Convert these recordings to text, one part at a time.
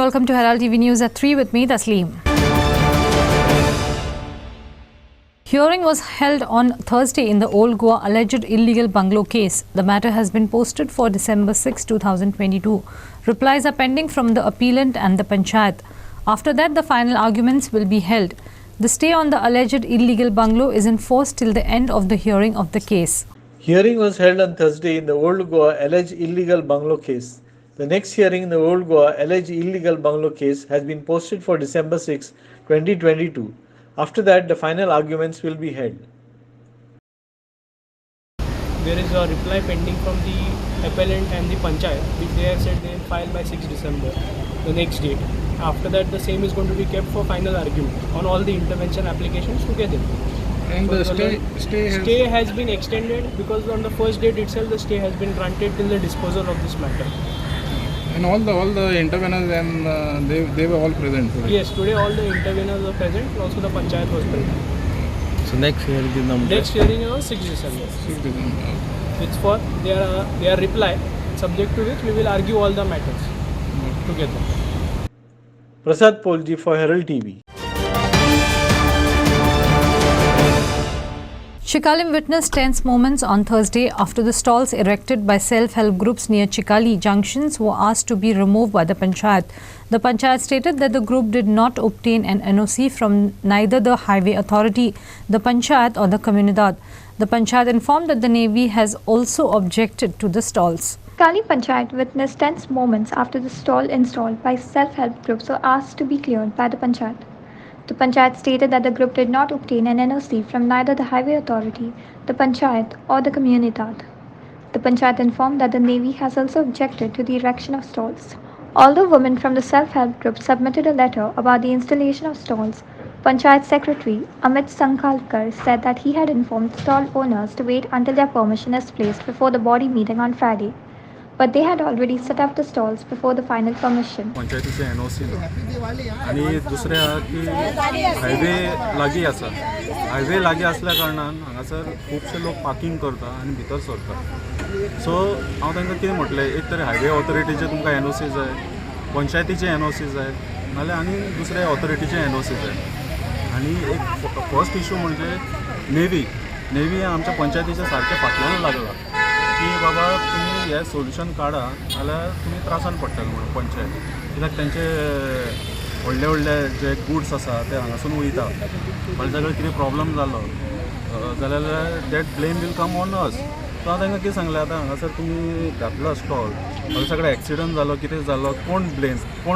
welcome to Herald TV News at 3 with me, Tasleem. Hearing was held on Thursday in the Old Goa alleged illegal bungalow case. The matter has been posted for December 6, 2022. Replies are pending from the appellant and the Panchayat. After that, the final arguments will be held. The stay on the alleged illegal bungalow is in force till the end of the hearing of the case. Hearing was held on Thursday in the Old Goa alleged illegal bungalow case. The next hearing in the Old Goa alleged illegal bungalow case has been posted for December 6, 2022. After that, the final arguments will be held. There is a reply pending from the appellant and the Panchayat, which they have said they will file by 6 December, the next date. After that, the same is going to be kept for final argument on all the intervention applications together. And so the stay has been extended because on the first date itself the stay has been granted till the disposal of this matter. And all the interveners and they were all present today. Yes, today all the interveners are present and also the Panchayat was present. So next hearing is number? Next hearing is on 6 December. 6 December. It's for their reply, subject to which we will argue all the matters together. Prasad Polji for Herald TV. Chikalim witnessed tense moments on Thursday after the stalls erected by self-help groups near Chikali junctions were asked to be removed by the Panchayat. The Panchayat stated that the group did not obtain an NOC from neither the Highway Authority, the Panchayat or the Comunidad. The Panchayat informed that the Navy has also objected to the stalls. Kali Panchayat witnessed tense moments after the stall installed by self-help groups were asked to be cleared by the Panchayat. The Panchayat stated that the group did not obtain an NOC from neither the Highway Authority, the Panchayat or the Comunidad. The Panchayat informed that the Navy has also objected to the erection of stalls. Although women from the self-help group submitted a letter about the installation of stalls, Panchayat Secretary Amit Sankalkar said that he had informed stall owners to wait until their permission is placed before the body meeting on Friday. But they had already set up the stalls before the final permission. पंचायतीचे NOC आणि दुसरे की highway लागीं आसा. Highway लागीं असल्या कारणान हांगासर खूबशे लोक पार्किंग करता आनी भितर सरता. सो हांव तांकां कितें म्हटलें एक तर हायवे ऑथॉरिटीचे तुमकां NOC जाय, पंचायतीचे NOC जाय, नाल्यार आनी दुसरे ऑथॉरिटीचे NOC जाय. आनी एक फर्स्ट इशू म्हणजे नेवी आमच्या पंचायतीच्या सारके फाटल्यान लागला की बाबा तुम्ही हे सोल्युशन काढा जाल्यार तुमी त्रासान पडटले म्हणून पंचायत कित्याक तेंचे व्हडले जे गुड्स आसा ते हांगासून वयता फाल्यां ताका कितें प्रॉब्लम जालो जाल्यार that blame will come on us. So हांव तांकां कितें सांगलें आतां हांगासर तुमी घातलो स्टॉल हांगा सगळें एक्सिडंट जालो कितें जालो कोण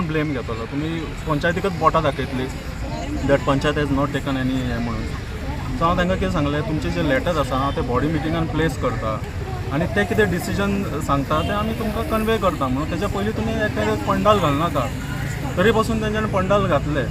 ब्लेम घेतलो तुमी पंचायतीकच बोटां दाखयतली that panchayat has not taken any हें म्हणून. सो हांव तांकां कितें सांगलें तुमचे जे लेटर्स आसा हांव ते बॉडी मिटिंगान प्लेस करता आनी ते कितें डिसिजन सांगता ते आमी तुमकां कन्वे करता म्हणून तेच्या पयलीं तुमी एखादे पंडाल घालनाका. तरी पासून तेंच्यांनी पंडाल घातले.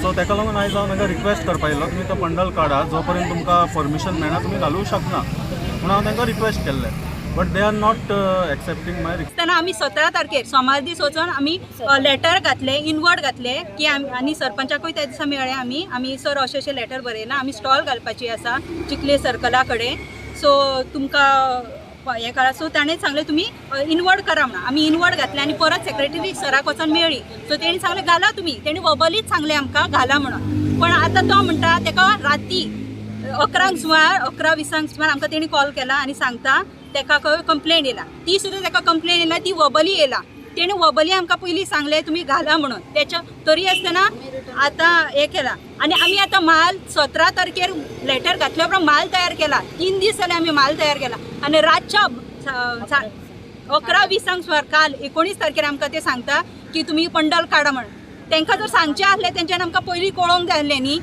सो ताका लागून आयज हांव तांकां रिक्वेस्ट करपा येयलो तुमी तो पंडाल काडा जो पर्यंत तुमकां परमिशन मेळना तुमी घालूंक शकना म्हणून हांव तांकां रिक्वेस्ट केल्लें. But they are not accepting my request. तेन्ना आमी 17 तारखेर सोमार दीस वचून आमी लेटर घातले इनवर्ड घातले की आनी सरपंचाकूय त्या दिसा मेळ्ळे आमी सर अशें लेटर बरयलां आमी स्टॉल घालपाची आसा चिखले सर्कला कडेन. सो तुमकां हे कळा. सो ताणें सांगलें तुमी इनवर्ड करा म्हणून आमी इनवर्ड घातलें आनी परत सेक्रेटरी सराक वचून मेळ्ळी. सो तेणी सांगलें घाला तुमी. तेणी वबलीच सांगलें आमकां घाला म्हणून. पण आतां तो म्हणटा ताका राती 11 सुमार 11:20 सुमार आमकां तेणी कॉल केला आनी सांगता ताका खंय कंप्लेंट येयला. ती सुद्दां ताका कंप्लेंट येयला ती वबली येयला. तेणी वबली आमकां पयलीं सांगलें तुमी घाला म्हणून. तेच्या तरी आसतना आतां हें केलां आनी आमी आतां माल 17 तारखेर लेटर घातल्या उपरांत माल तयार केला. 3 दीस जाले आमी माल तयार केला आनी रातच्या 11:20 सुमार काल 19 तारखेर आमकां ते सांगता की तुमी पंडाल काडा म्हणून. तांकां जर सांगचें आसलें तेंच्यांनी आमकां पयलीं कळोवंक जाय आसलें न्ही.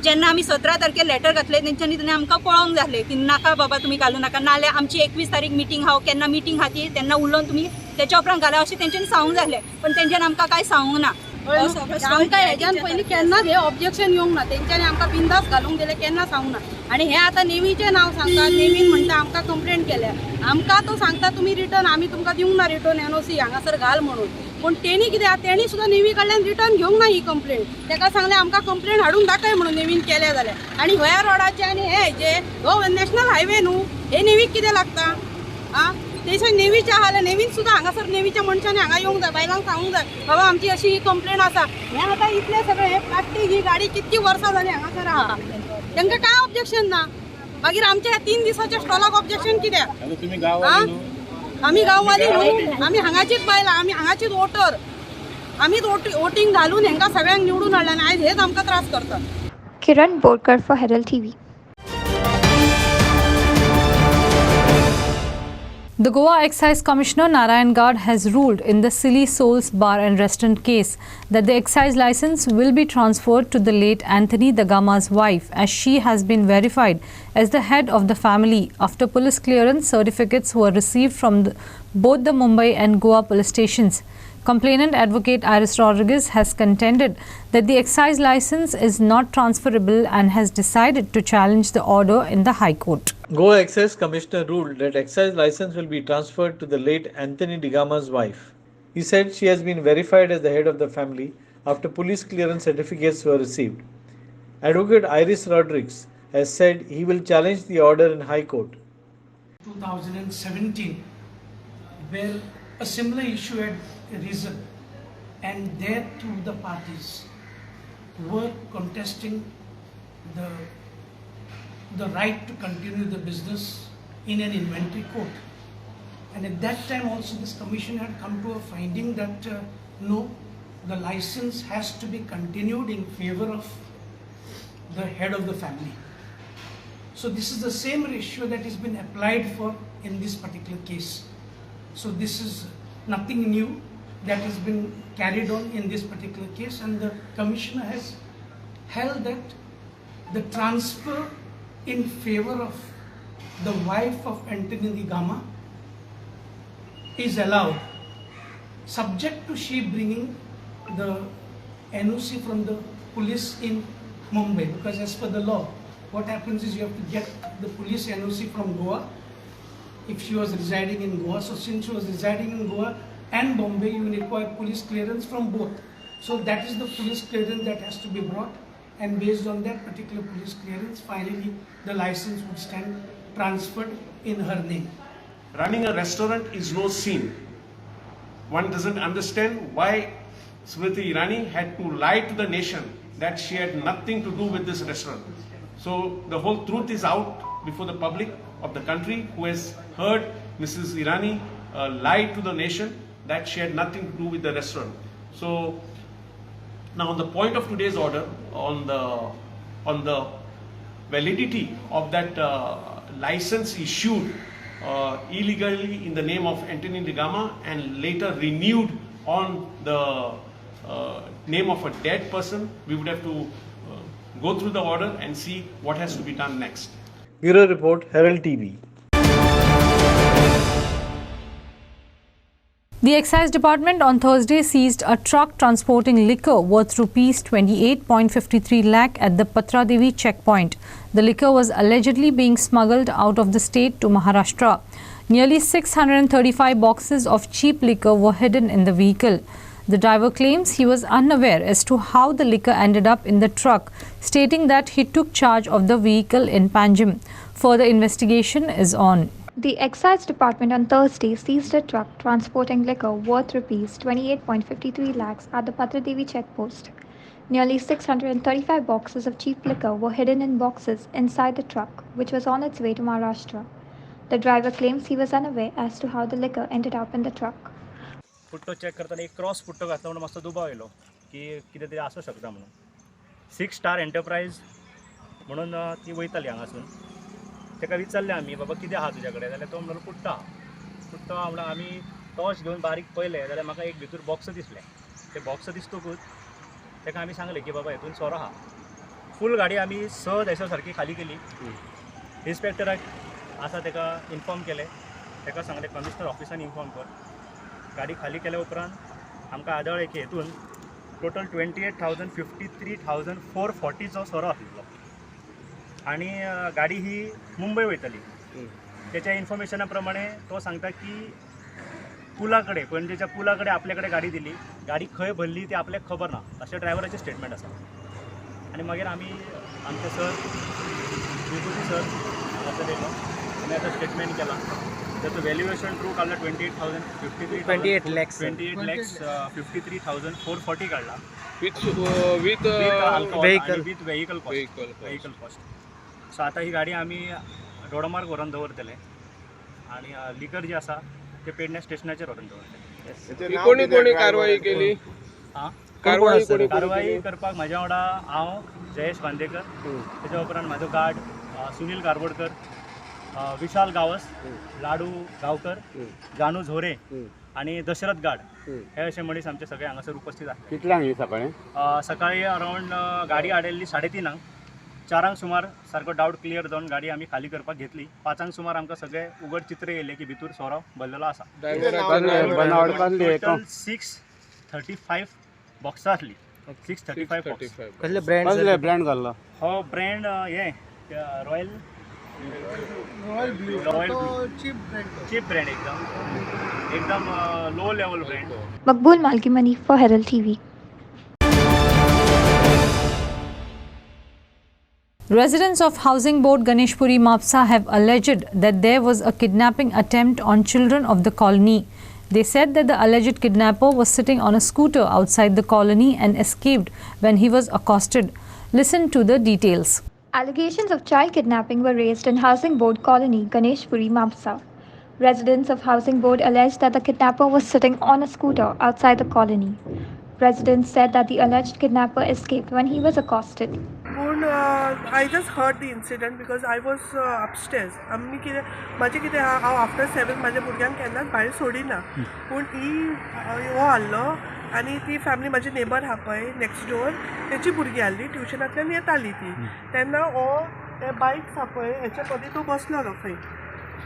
जेन्ना आमी 17 तारखेर लेटर घातलें तेंच्यांनी आमकां कळोवंक जाय आसलें की नाका बाबा तुमी घालूं नाका नाल्यार आमची 21 तारीख मिटींग आहा केन्ना मिटींग आहा ती तेन्ना उलोवन तुमी तेच्या उपरांत घाला अशें तेंच्यांनी सांगूंक जाय आसलें. पण तेंच्यांनी आमकां कांय सांगूंक ना. आमकां हेज्यान पयलीं केन्नाच हे ऑब्जेक्शन येवंक ना. तेंच्यांनी आमकां बिंदास घालूंक दिलें केन्ना सांगूंक ना. आनी हे आतां नेवीचें नांव सांगता नेवीन म्हणटा आमकां कंप्लेंट केल्या. आमकां तो सांगता तुमी रिटर्न आमी तुमकां दिवंक ना रिटर्न NOC हांगासर घाल म्हणून. पण तेणी कितें तेणी सुद्दां नेवी कडल्यान रिटर्न घेवंक ना ही कंप्लेंट. ताका सांगलें आमकां कंप्लेंट हाडून दाखय म्हणून नेवीन केलें जाल्यार. आनी ह्या रोडाचे आनी हे जे हो नॅशनल हायवे न्हू हे नेवीक कितें लागता आं तेच्या नेवीच्या हाल नेवीन सुद्धा हांगासर नेवीच्या मनशांनी हांगा येवंक जाय बायलांक सांगूंक जाय बाबा आमची अशी ही कंप्लेंट आसा हे आतां इतले सगळे प्लास्टीक ही गाडी कितकी वर्सां जाली हांगासर आहा तांकां काय ऑब्जेक्शन ना मागीर आमच्या ह्या 3 दिसाच्या स्टॉलाक ऑब्जेक्शन कित्याक आमी गांववाली न्हू आमी हांगाचीच बायलां आमी हांगाचीच वोटर आमीच वोटिंग घालून हांकां सगळ्यांक निवडून हाडला आनी आयज हेच आमकां त्रास करता. Kiran Borkar for Herald TV. The Goa Excise Commissioner Narayan Gad has ruled in the Silly Souls Bar and Restaurant case that the excise license will be transferred to the late Anthony Dagama's wife, as she has been verified as the head of the family after police clearance certificates were received from both the Mumbai and Goa police stations. Complainant advocate Iris Rodriguez has contended that the excise license is not transferable and has decided to challenge the order in the High Court. Goa Excise Commissioner ruled that excise license will be transferred to the late Anthony Dagama's wife. He said she has been verified as the head of the family after police clearance certificates were received. Advocate Iris Rodriguez has said he will challenge the order in High Court. 2017, where a similar issue had arisen, and there too the parties were contesting the right to continue the business in an inventory court. And at that time also this commission had come to a finding that no, the license has to be continued in favor of the head of the family. So this is the same ratio that has been applied for in this particular case. So this is nothing new that has been carried on in this particular case, and the commissioner has held that the transfer in favor of the wife of Anthony Dagama is allowed, subject to she bringing the NOC from the police in Mumbai, because as per the law, what happens is you have to get the police NOC from Goa if she was residing in Goa. So since she was residing in Goa and Bombay, you require police clearance from both. So that is the police clearance that has to be brought, and based on that particular police clearance, finally the license would stand transferred in her name. Running a restaurant is no sin. One doesn't understand why Smriti Irani had to lie to the nation that she had nothing to do with this restaurant. So the whole truth is out before the public of the country, who has heard Mrs. Irani lie to the nation that she had nothing to do with the restaurant. So now on the point of today's order, on the validity of that license issued illegally in the name of Anthony Dagama and later renewed on the name of a dead person, we would have to go through the order and see what has to be done next. Bureau Report, Herald TV. The Excise Department on Thursday seized a truck transporting liquor worth rupees 28.53 lakh at the Patra Devi checkpoint. The liquor was allegedly being smuggled out of the state to Maharashtra. Nearly 635 boxes of cheap liquor were hidden in the vehicle. The driver claims he was unaware as to how the liquor ended up in the truck, stating that he took charge of the vehicle in Panjim. Further investigation is on. The Excise Department on Thursday seized a truck transporting liquor worth rupees 28.53 lakhs at the Patra Devi checkpost. Nearly 635 boxes of cheap liquor were hidden in boxes inside the truck, which was on its way to Maharashtra. The driver claims he was unaware as to how the liquor ended up in the truck. पुट्टो check करताना एक cross पुट्टो घातलो म्हणून मातसो दुबाव येयलो की कितें तरी आसूं शकता म्हणून 6 स्टार एंटरप्रायज म्हणून ती वयताली हांगासून ताका विचारलें आमी बाबा कितें आहा तुज्या कडेन जाल्यार तो म्हणलो पुट्टो म्हणल्यार आमी टॉर्च घेवन बारीक पळयलें जाल्यार म्हाका एक भितर बॉक्स दिसलें ते बॉक्स दिसतकूच ताका आमी सांगलें की बाबा हितून सोरो आहा फूल गाडी आमी सहज एसो सारकी खाली केली इन्स्पेक्टराक आसा ताका इन्फॉर्म केलें ताका सांगलें कमिशनर ऑफिसान इन्फॉर्म कर गाडी खाली केल्या उपरांत आमकां आदळ्ळें की हितून टोटल 28,53,440चो सोरो आसलो आनी गाडी ही मुंबय वयतली त्याच्या इन्फॉर्मेशना प्रमाणे तो सांगता की पुला कडेन पणजेच्या पुला कडेन आपल्या कडेन गाडी दिली गाडी खंय भरली ती आपल्याक खबर ना अशें ड्रायव्हराचें स्टेटमेंट आसा आनी मागीर आमी आमचे सर विभूती सर हांगासर येयलो आमी आतां स्टेटमेंट केला त्याचं व्हॅल्युएशन ट्रू काढलं 28 लॅक्स 53,440 काढला विथ व्हेकल कॉस्ट. सो आता ही गाडी आम्ही रोडमार्ग व्हरून दवरतले आणि लिकर जे आसा ते पेडण्या स्टेशनाचेर व्हरून दवरतले. कोणी कारवाई केली? कारवाई करपाक म्हाज्या वांगडा हांव जयेश बांदेकर, तेच्या उपरांत म्हाजो गार्ड सुनील कारबोडकर, विशाल गावस, लाडू गांवकर, जानू झोरे आणि दशरथ गाड हे असे मनीस आमचे सगळे हांगासर उपस्थित आहेत. कितल्यांक ही सकाळी? सकाळी अरावंड गाडी आडेल्ली 3:30 4 सुमार सारको डावट क्लियर जावन गाडी आमी खाली करपाक घेतली. 5 सुमार आमकां सगळे उगड चित्र येयले की भितूर सोरो भरलेलो आसा. टोटल 635 बॉक्सां आसली. 635 कसले ब्रँड घाल्लो? हो ब्रँड हे रॉयल चीप ब्रँड एकदम लो लेवल ब्रँड. मकबूल मालकी money for Herald TV. Residents of Housing Board Ganeshpuri Mapsa have alleged that there was a kidnapping attempt on children of the colony. They said that the alleged kidnapper was sitting on a scooter outside the colony and escaped when he was accosted. Listen to the details. Allegations of child kidnapping were raised in Housing Board Colony, Ganeshpuri, Mapsa. Residents of Housing Board alleged that the kidnapper was sitting on a scooter outside the colony. Residents said that the alleged kidnapper escaped when he was accosted. I just heard the incident because I was upstairs. आमी कितें म्हाजें कितें हांव after 7 म्हाज्या भुरग्यांक केन्नाच भायर सोडिना, पूण हो आसलो आनी ती फॅमिली म्हाजी नेबर आहा पळय नेक्स्ट डोर तेची भुरगीं आसली, ट्युशनांतल्यान येताली ती. तेन्ना हो ते बायक्स आहा पळय हेच्या मदीं तो बसलोलो खंय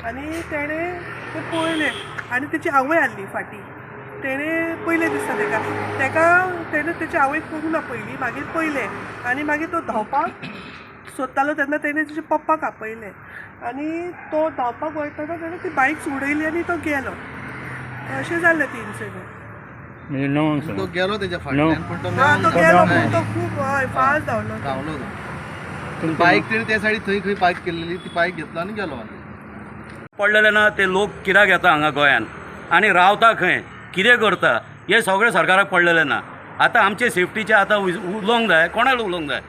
आनी तेणें तें पळयलें आनी तेची आवय आसली फाटीं. तेणें पयलें दिसता तेणें तेची आवयक पळोवंक ना पयलीं, मागीर पयलें आनी मागीर तो धांवपाक सोदतालो तेन्ना तेणें तेच्या पप्पाक आपयलें आनी तो धांवपाक वयतना तेणें ती बायक उडयली आनी तो गेलो. अशें जालें ती इन्सिडंट. तो गेलो तेच्या फाटल्यान तो गेलो पूण तो खूब फास्ट धांवलो. बायक तेणी त्या सायडीक खंय पार्क केल्ली, ती बायक घेतलो आनी गेलो. पडलेले ना ते लोक कित्याक येता हांगा गोंयान आनी रावता खंय, कितें करता हे सगळें सरकाराक पडलेलें ना. आतां आमचे सेफ्टीचे आतां उलोवंक जाय, कोणाक उलोवंक जाय.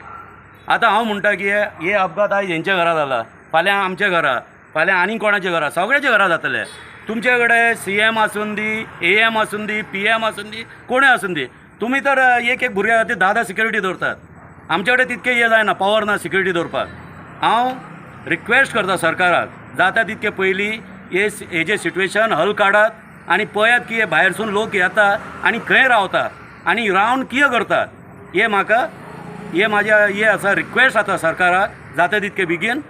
आतां हांव म्हणटा की हे अपघात आयज हेंच्या घरा जाला, फाल्यां आमच्या घरा, फाल्यां आनी कोणाच्या घरा, सगळ्याच्या घरा जातले. तुमचे कडेन CM आसून दी, AM आसून दी, PM आसून दी, कोणूय आसून दी, तुमी तर एक भुरग्या खातीर 10 सिक्युरिटी दवरतात. आमचे कडेन तितकें हे जायना, पावर ना सिक्युरिटी दवरपाक. हांव रिक्वेस्ट करता सरकाराक जाता तितके पयलीं हेजें सिट्युएशन हल काडात आनी पळयात की हे भायरसून लोक येता आनी खंय रावता आनी रावन कितें करतात. हे म्हाका म्हाज्या आसा रिक्वेस्ट आसा सरकाराक जाता तितके बेगीन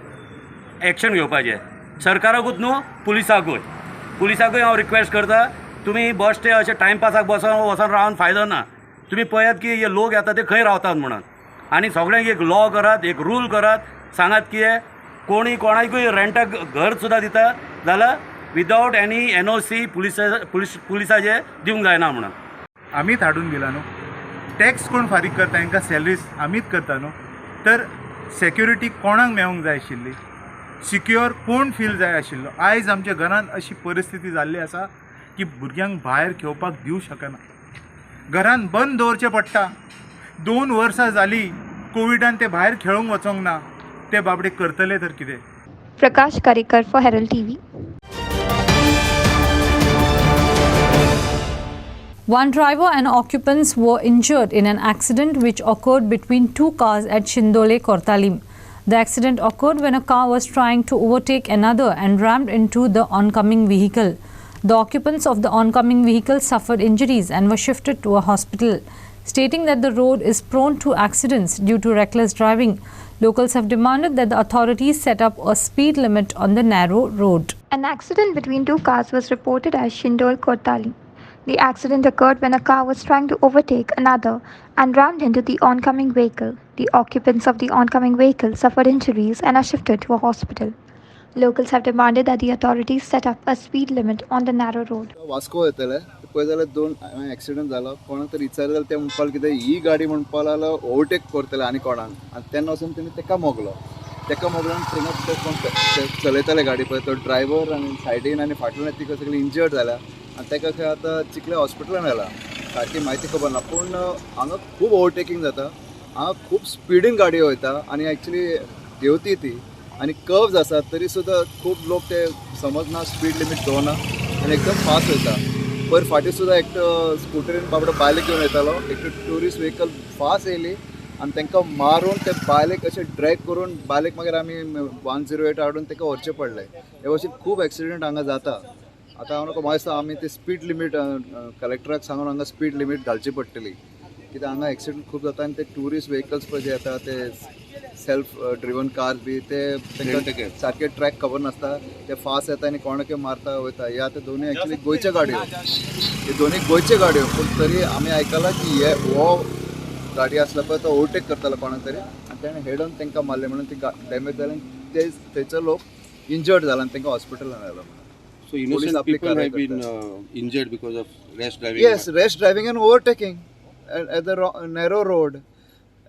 एक्शन घेवपाचें. सरकाराकूच न्हू पुलिसाकूय हांव रिक्वेस्ट करता, तुमी बस स्टे अशें टायमपासाक वचोन रावन फायदो ना. तुमी पळयात की हे लोक येता ते खंय रावतात म्हणून आनी सगळ्यांक एक लॉ करात, एक रूल करात, सांगात की कोणाकूय रेंटाक घर सुद्दां दिता जाल्यार विदावट एनी NOC पुलिसाचे दिवंक जायना म्हणून. आमीच हाडून दिला न्हू, टॅक्स कोण फारीक करता तांकां सॅलरीज आमीच करता न्हू, तर सेक्युरिटी कोणाक मेळूंक जाय आशिल्ली, सिक्युअर कोण फील जाय आशिल्लो. आयज आमच्या घरांत अशी परिस्थिती जाल्ली आसा की भुरग्यांक भायर खेळपाक दिवं शकना, घरांत बंद दवरचें पडटा. 2 वर्सां जालीं कोविडान ते भायर खेळूंक वचोंक ना, ते बाबडे करतले तर कितें. Prakash Karikar for Herald TV. One driver and occupants were injured in an accident which occurred between two cars at Shindole, Kortalim. The accident occurred when a car was trying to overtake another and rammed into the oncoming vehicle. The occupants of the oncoming vehicle suffered injuries and were shifted to a hospital. Stating that the road is prone to accidents due to reckless driving, locals have demanded that the authorities set up a speed limit on the narrow road. An accident between two cars was reported as Shindole, Kortalim. The accident occurred when a car was trying to overtake another and rammed into the oncoming vehicle. The occupants of the oncoming vehicle suffered injuries and are shifted to a hospital. Locals have demanded that the authorities set up a speed limit on the narrow road. Vasco येतले पळय जाल्यार 2 accident जालो. कोणाक तरी विचारलें जाल्यार ते म्हणपाक कितें ही गाडी म्हणपाक लागलो ओवरटेक करतले आनी कोणाक, आनी तेन्ना वचून तेणी तेका मोगलो. तेका मोगल्यान थिंगा कोण चलयताले गाडी पळय तो ड्रायव्हर आनी सायडीन आनी फाटल्यान तिका सगळी इंजर्ड जाल्या आनी तेका खंय आतां चिखले हॉस्पिटलान व्हेला सारकी म्हायती खबर ना पूण हांगा खूब ओवरटेकींग जाता हांगा खूब स्पिडीन गाडयो वयता आनी एक्चुली देंवती ती आनी कर्व्स आसात तरी सुद्दां खूब लोक ते समजना स्पीड लिमीट दवरना आनी एकदम फास्ट वयता पयर फाटीं सुद्दां एकटो स्कुटरीन बाबडो बायलेक घेवन येतालो एकटो ट्युरिस्ट व्हेकल फास्ट येयली आनी तांकां मारून ते बायलेक अशें ड्रॅग करून बायलेक मागीर आमी 108 हाडून ताका व्हरचें पडलें हे भशेन खूब एक्सिडेंट हांगा जाता आतां हांव म्हाका दिसता आमी ती स्पीड लिमीट कलेक्टराक सांगून हांगा स्पीड लिमीट घालची पडटली कित्याक हांगा एक्सिडेंट खूब जाता आनी ते ट्युरिस्ट व्हेकल्स पळय जे येता ते सेल्फ ड्रिवन कार्स बी ते तांकां सारके ट्रॅक खबर नासता ते फास्ट येता आनी कोणाके मारता वयता हे आतां दोनूय एक्चुली गोंयच्यो गाडयो हे दोनूय गोंयच्यो गाडयो पूण तरी आमी आयकलां की हे हो गाडी आसला पळय तो ओवरटेक करतालो कोणाक तरी आनी ताणें हेड ऑन तांकां मारलें म्हणून ती डॅमेज जालें ते थंयचो लोक इंजर्ड जाला आनी तांकां हॉस्पिटलान व्हेलो So innocent people have been injured because of rash driving? Yes, rash driving and overtaking at the narrow road.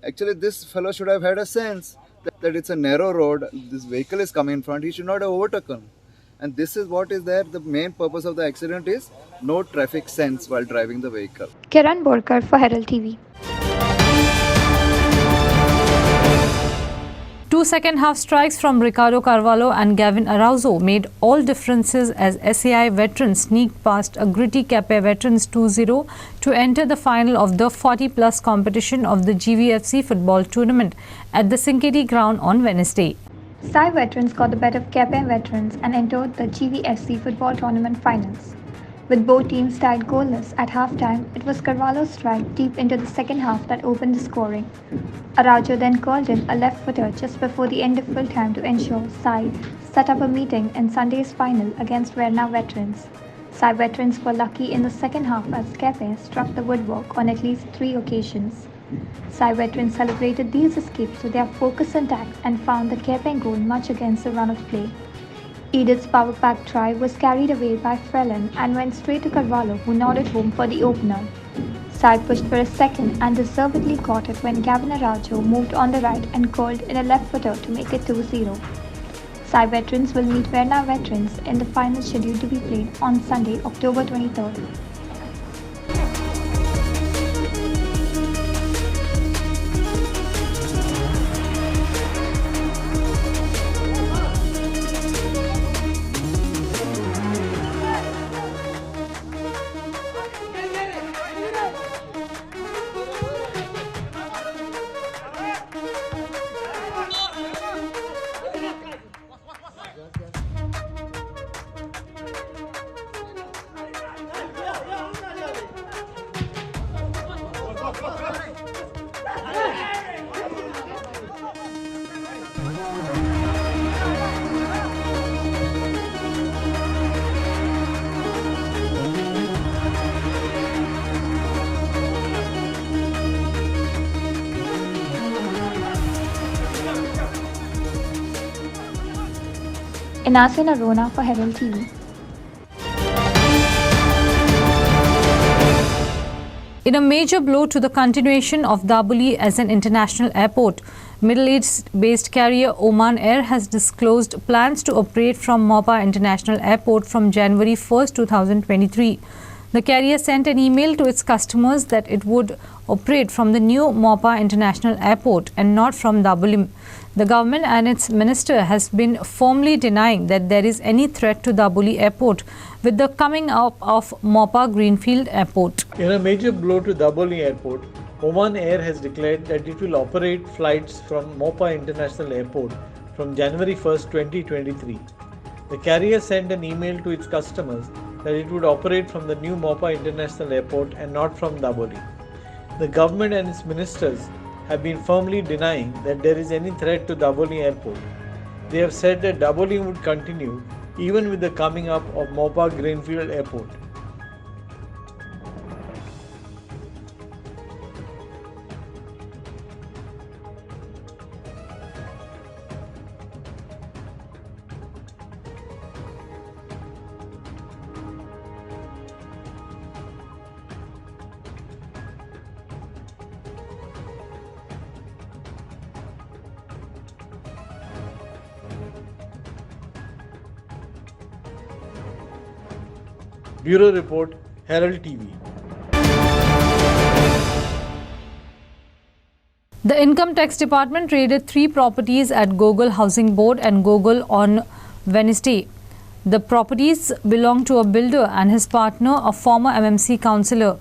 Actually, this fellow should have had a sense that it's a narrow road, this vehicle is coming in front, he should not have overtaken. And this is what is there, the main purpose of the accident is no traffic sense while driving the vehicle. Kiran Borkar for Herald TV. 2 second-half strikes from Ricardo Carvalho and Gavin Arauzo made all differences as SAI veterans sneaked past a gritty Cape veterans 2-0 to enter the final of the 40-plus competition of the GVFC football tournament at the Sinkeri ground on Wednesday. SAI veterans got the better of Cape veterans and entered the GVFC football tournament finals. With both teams tied goalless at halftime, it was Carvalho's strike deep into the second half that opened the scoring. Araujo then curled in a left footer just before the end of full time to ensure SAI set up a meeting in Sunday's final against Verna veterans. SAI veterans were lucky in the second half as Cape struck the woodwork on at least 3 occasions. SAI veterans celebrated these escapes with their focus intact and found the Cape goal much against the run of play. Edith's power pack try was carried away by Frelin and went straight to Carvalho, who nodded home for the opener. SAI pushed for a second and deservedly got it when Gavin Araujo moved on the right and curled in a left footer to make it 2-0. SAI veterans will meet Verna veterans in the final scheduled to be played on Sunday, October 23rd. Inasin Arona for Herald TV. In a major blow to the continuation of Dabuli as an international airport, Middle East-based carrier Oman Air has disclosed plans to operate from Mopa International Airport from January 1, 2023. The carrier sent an email to its customers that it would operate from the new Mopa International Airport and not from Dabolim. The government and its minister has been firmly denying that there is any threat to Daboli Airport with the coming up of Mopa Greenfield Airport. In a major blow to Daboli Airport, Oman Air has declared that it will operate flights from Mopa International Airport from January 1, 2023. The carrier sent an email to its customers that it would operate from the new Mopa International Airport and not from Daboli. The government and its ministers have been firmly denying that there is any threat to Daboli Airport. They have said that Daboli would continue even with the coming up of Mopa Greenfield Airport. Bureau Report, Herald TV. The Income Tax Department raided 3 properties at Gogol Housing Board and Gogol on Wednesday. The properties belong to a builder and his partner, a former MMC councillor.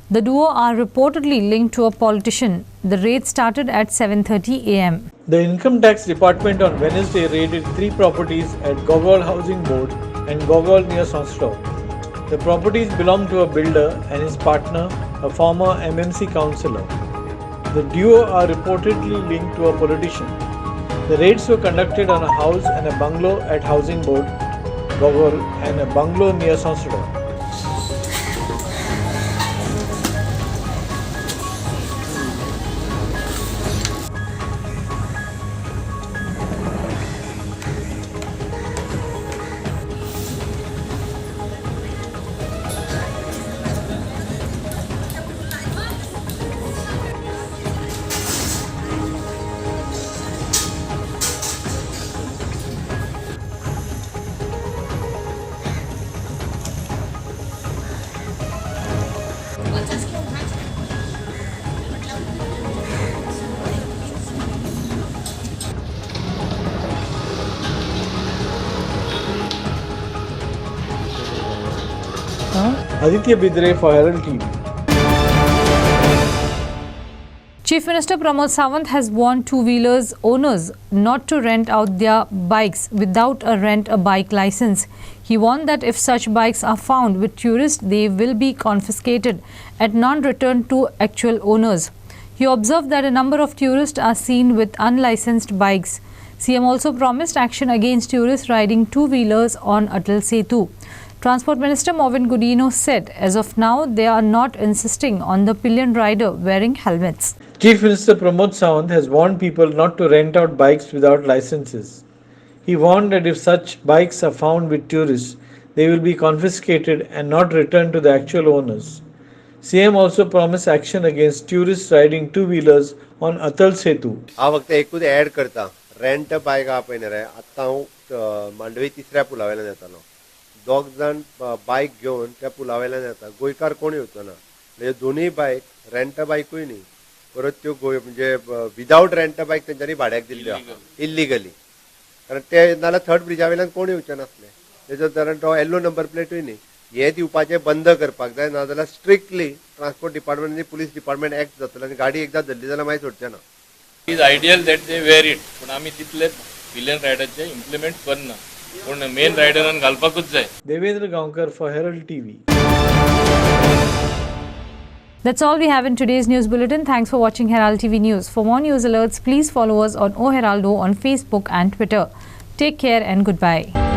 The duo are reportedly linked to a politician. The raid started at 7:30 a.m. The Income Tax Department on Wednesday raided 3 properties at Gogol Housing Board and Gogol near Sonstor. The properties belong to a builder and his partner, a former MMC councillor. The duo are reportedly linked to a politician. The raids were conducted on a house and a bungalow at Housing Board, Gogol, and a bungalow near Sonstor. Aditya Bidre for Herald TV. Chief Minister Pramod Sawant has warned two-wheelers owners not to rent out their bikes without a rent-a-bike license. He warned that if such bikes are found with tourists, they will be confiscated and not returned to actual owners. He observed that a number of tourists are seen with unlicensed bikes. CM also promised action against tourists riding two-wheelers on Atal Setu. Transport Minister Movin Godino said, as of now, they are not insisting on the pillion rider wearing helmets. Chief Minister Pramod Sawant has warned people not to rent out bikes without licenses. He warned that if such bikes are found with tourists, they will be confiscated and not returned to the actual owners. CM also promised action against tourists riding two-wheelers on Atal Setu. हांव फक्त एकूच add करता rent bike आहा पळय न्ही रे आतां हांव मांडवी 3ऱ्या पुला वयल्यान येतालो 2 जाण बायक घेवन त्या पुला वयल्यान येता गोंयकार कोण येवचो ना म्हणजे दोनूय बायक रेंट बायकूय न्ही परत त्यो म्हणजे विदाउट रेंट बायक तेंच्यांनी भाड्याक दिल्ल्यो इल्लिगली कारण ते नाल्यार 3rd ब्रिजा वयल्यान कोण येवचे नासले तेजो कारण तो येल्लो नंबर प्लेटूय न्ही हे दिवपाचे बंद करपाक जाय नाजाल्यार स्ट्रिक्टली ट्रान्सपोर्ट डिपार्टमेंट आनी पुलीस डिपार्टमेंट एक्ट जातलो आनी गाडी एकदा धरली जाल्यार मागीर सोडचे ना is ideal that they were it पूण आमी तितलेच पिलियन रायडरचे इम्प्लिमेंट करना पूण मेन रायडरान घालपाकूच जाय. Devendra Gaonkar for Herald TV. That's all we have in today's news bulletin. Thanks for watching Herald TV News. For more news alerts, please follow us on O Heraldo on Facebook and Twitter. Take care and goodbye.